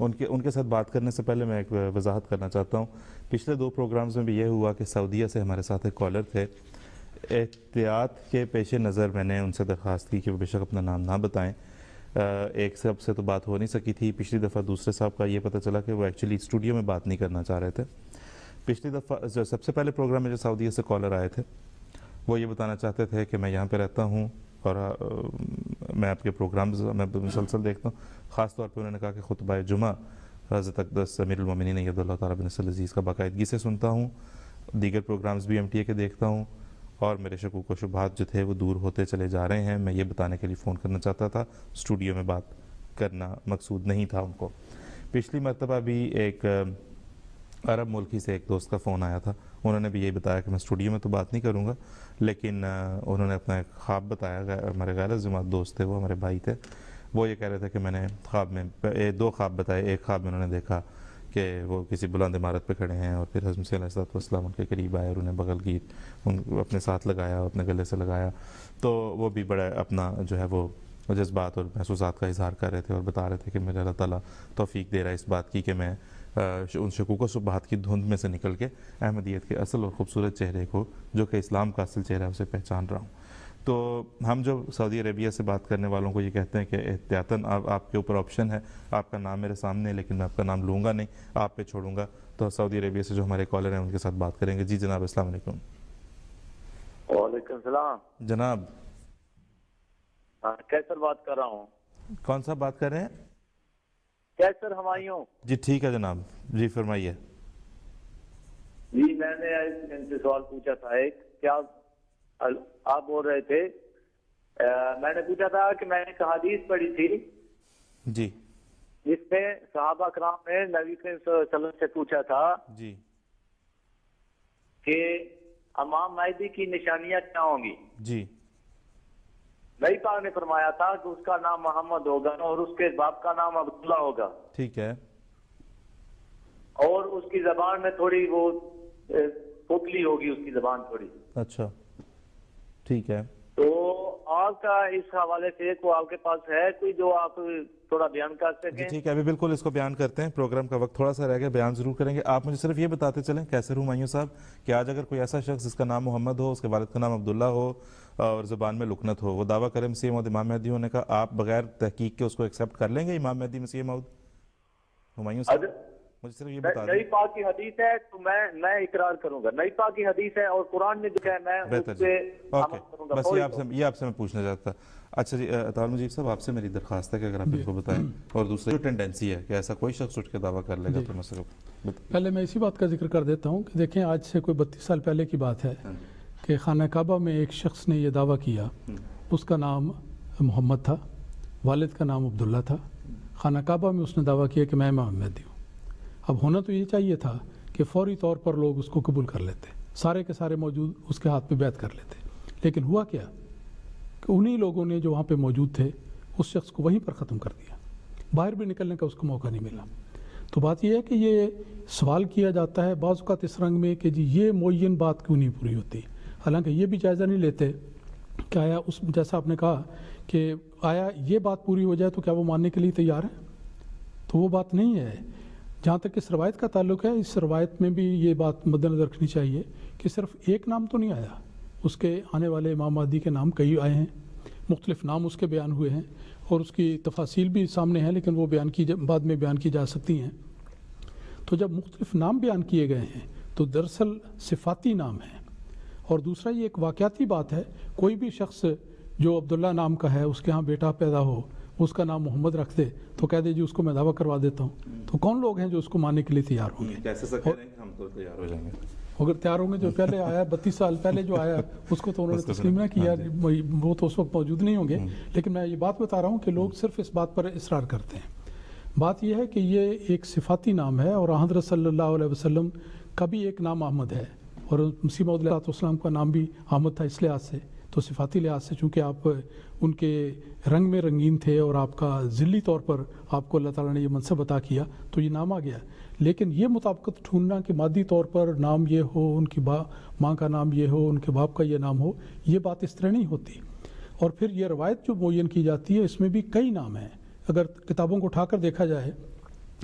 ان کے ساتھ بات کرنے سے پہلے میں ایک وضاحت کرنا چاہتا ہوں. پچھلے 2 پروگرامز میں بھی یہ ہوا کہ سعودیہ سے ہمارے ساتھ ایک کالر تھے. احتیاط کے پیش نظر میں نے ان سے درخواست کی کہ وہ بے شک اپنا نام نہ بتائیں. ایک صاحب سے تو بات ہو نہیں سکی تھی پچھلی دفعہ. دوسرے صاحب کا یہ پتہ چلا کہ وہ ایکچولی اسٹوڈیو میں بات نہیں کرنا چاہ رہے تھے. پچھلی دفعہ جو سب سے پہلے پروگرام میں جو سعودیہ سے کالر آئے تھے وہ یہ بتانا چاہتے تھے کہ میں یہاں پہ رہتا ہوں اور میں آپ کے پروگرامز میں مسلسل دیکھتا ہوں. خاص طور پہ انہوں نے کہا کہ خطبہ جمعہ حضرت اقدس امیر المومنین اید اللہ تعالیٰ بن نصر العزیز کا باقاعدگی سے سنتا ہوں. دیگر پروگرامز بھی MTA کے دیکھتا ہوں اور میرے شکوک و شبہات جو تھے وہ دور ہوتے چلے جا رہے ہیں. میں یہ بتانے کے لیے فون کرنا چاہتا تھا. اسٹوڈیو میں بات کرنا مقصود نہیں تھا ان کو. پچھلی مرتبہ بھی ایک عرب ملکی سے ایک دوست کا فون آیا تھا. انہوں نے بھی یہی بتایا کہ میں اسٹوڈیو میں تو بات نہیں کروں گا, لیکن انہوں نے اپنا ایک خواب بتایا. ہمارے غیر جماعت دوست تھے, وہ ہمارے بھائی تھے. وہ یہ کہہ رہے تھے کہ میں نے خواب میں 2 خواب بتائے. ایک خواب میں انہوں نے دیکھا کہ وہ کسی بلند عمارت پہ کھڑے ہیں اور پھر حضرت مسیح علیہ السلام ان کے قریب آئے اور انہیں بغل کی ان اپنے ساتھ لگایا, اپنے گلے سے لگایا. تو وہ بھی بڑا اپنا جو ہے وہ جذبات اور محسوسات کا اظہار کر رہے تھے اور بتا رہے تھے کہ مجھے اللہ تعالیٰ توفیق دے رہا ہے اس بات کی کہ میں ان شکوک و شبہات کی دھند میں سے نکل کے احمدیت کے اصل اور خوبصورت چہرے کو, جو کہ اسلام کا اصل چہرہ ہے, اسے پہچان رہا ہوں. تو ہم جو سعودی عربیہ سے بات کرنے والوں کو یہ کہتے ہیں کہ احتیاطاً آپ کے اوپر آپشن ہے, آپ کا نام میرے سامنے ہے لیکن میں آپ کا نام لوں گا نہیں, آپ پہ چھوڑوں گا. تو سعودی عربیہ سے جو ہمارے کالر ہیں ان کے ساتھ بات کریں گے. جی جناب, السلام علیکم. وعلیکم السلام جناب. کیسر بات کر رہا ہوں. کون صاحب بات کر رہے ہیں؟ کیسر ہمایوں. جی ٹھیک ہے جناب, جی فرمائیے. جی میں نے ان سے سوال پوچھا تھا ایک, کیا آپ بول رہے تھے, میں نے پوچھا تھا کہ میں نے ایک حدیث پڑھی تھی جی جس میں صحابہ کرام نے نبی کریم صلی اللہ علیہ وسلم سے پوچھا تھا جی کہ امام مہدی کی نشانیاں کیا ہوں گی. جی نبی پاک نے فرمایا تھا کہ اس کا نام محمد ہوگا اور اس کے باپ کا نام عبداللہ ہوگا. ٹھیک ہے. اور اس کی زبان میں تھوڑی وہ پتلی ہوگی, اس کی زبان تھوڑی. اچھا ٹھیک ہے. تو آپ کا اس حوالے سے کو آپ کے پاس ہے کوئی جو آپ تھوڑا بیان کر سکیں؟ جی ٹھیک ہے, ابھی بالکل اس کو بیان کرتے ہیں. پروگرام کا وقت تھوڑا سا رہ گیا, بیان ضرور کریں گے. آپ مجھے صرف یہ بتاتے چلیں کیسر ہمایوں صاحب کہ آج اگر کوئی ایسا شخص جس کا نام محمد ہو, اس کے والد کا نام عبداللہ ہو اور زبان میں لکنت ہو, وہ دعویٰ کرے مسیح موعود امام مہدی ہونے کا, آپ بغیر تحقیق کے اس کو ایکسیپٹ کر لیں گے امام مہدی مسیح موعود ہمایوں صاحب؟ مجھے صرف یہ بتا دیں. نبی پاک کی حدیث ہے تو میں اقرار کروں گا. نبی پاک کی حدیث ہے اور قرآن میں جو ہے میں اس پہ عمل کروں گا. بس یہ آپ سے میں پوچھنا چاہتا. اچھا جی طاہر مجیب صاحب, آپ سے میری درخواست ہے کہ اگر آپ ان کو بتائیں. اور دوسری جو ٹینڈنسی ہے کہ ایسا کوئی شخص اٹھ کے دعویٰ کر لے گا تو میں صرف پہلے میں اسی بات کا ذکر کر دیتا ہوں کہ دیکھیں آج سے کوئی 32 سال پہلے کی بات ہے کہ خانہ کعبہ میں ایک شخص نے یہ دعویٰ کیا. اس کا نام محمد تھا, والد کا نام عبداللہ تھا. خانہ کعبہ میں اس نے دعویٰ کیا کہ میں امام مہدی ہوں. اب ہونا تو یہ چاہیے تھا کہ فوری طور پر لوگ اس کو قبول کر لیتے, سارے کے سارے موجود اس کے ہاتھ پہ بیعت کر لیتے. لیکن ہوا کیا کہ انہی لوگوں نے جو وہاں پہ موجود تھے اس شخص کو وہیں پر ختم کر دیا, باہر بھی نکلنے کا اس کو موقع نہیں ملا. تو بات یہ ہے کہ یہ سوال کیا جاتا ہے بعض اوقات اس رنگ میں کہ جی یہ معین بات کیوں نہیں پوری ہوتی, حالانکہ یہ بھی جائزہ نہیں لیتے کہ آیا اس جیسا آپ نے کہا کہ آیا یہ بات پوری ہو جائے تو کیا وہ ماننے کے لیے تیار ہے. تو وہ بات نہیں ہے. جہاں تک اس روایت کا تعلق ہے, اس روایت میں بھی یہ بات مد نظر رکھنی چاہیے کہ صرف ایک نام تو نہیں آیا, اس کے آنے والے امام مہدی کے نام کئی آئے ہیں, مختلف نام اس کے بیان ہوئے ہیں اور اس کی تفاصیل بھی سامنے ہیں, لیکن وہ بعد میں بیان کی جا سکتی ہیں. تو جب مختلف نام بیان کیے گئے ہیں تو دراصل صفاتی نام ہیں. اور دوسرا یہ ایک واقعاتی بات ہے, کوئی بھی شخص جو عبداللہ نام کا ہے اس کے ہاں بیٹا پیدا ہو, اس کا نام محمد رکھ دے تو کہہ دے جی اس کو میں دعویٰ کروا دیتا ہوں. تو کون لوگ ہیں جو اس کو ماننے کے لیے تیار ہوں گے؟ کیسے سکتے ہیں کہ ہم تو تیار ہو جائیں گے. اگر تیار ہوں گے, جو پہلے آیا 32 سال پہلے جو آیا اس کو تو انہوں نے تسلیم نہ کیا, وہ تو اس وقت موجود نہیں ہوں گے. لیکن میں یہ بات بتا رہا ہوں کہ لوگ صرف اس بات پر اصرار کرتے ہیں. بات یہ ہے کہ یہ ایک صفاتی نام ہے اور حضرت صلی اللہ علیہ وسلم کا بھی ایک نام احمد ہے اور مسیح موعود علیہ السلام کا نام بھی احمد تھا. اس لحاظ سے تو صفاتی لحاظ سے چونکہ آپ ان کے رنگ میں رنگین تھے اور آپ کا ذلی طور پر آپ کو اللہ تعالیٰ نے یہ منصب عطا کیا تو یہ نام آ گیا. لیکن یہ مطابقت ڈھونڈنا کہ مادی طور پر نام یہ ہو, ان کی ماں کا نام یہ ہو, ان کے باپ کا یہ نام ہو, یہ بات اس طرح نہیں ہوتی. اور پھر یہ روایت جو معین کی جاتی ہے اس میں بھی کئی نام ہیں. اگر کتابوں کو اٹھا کر دیکھا جائے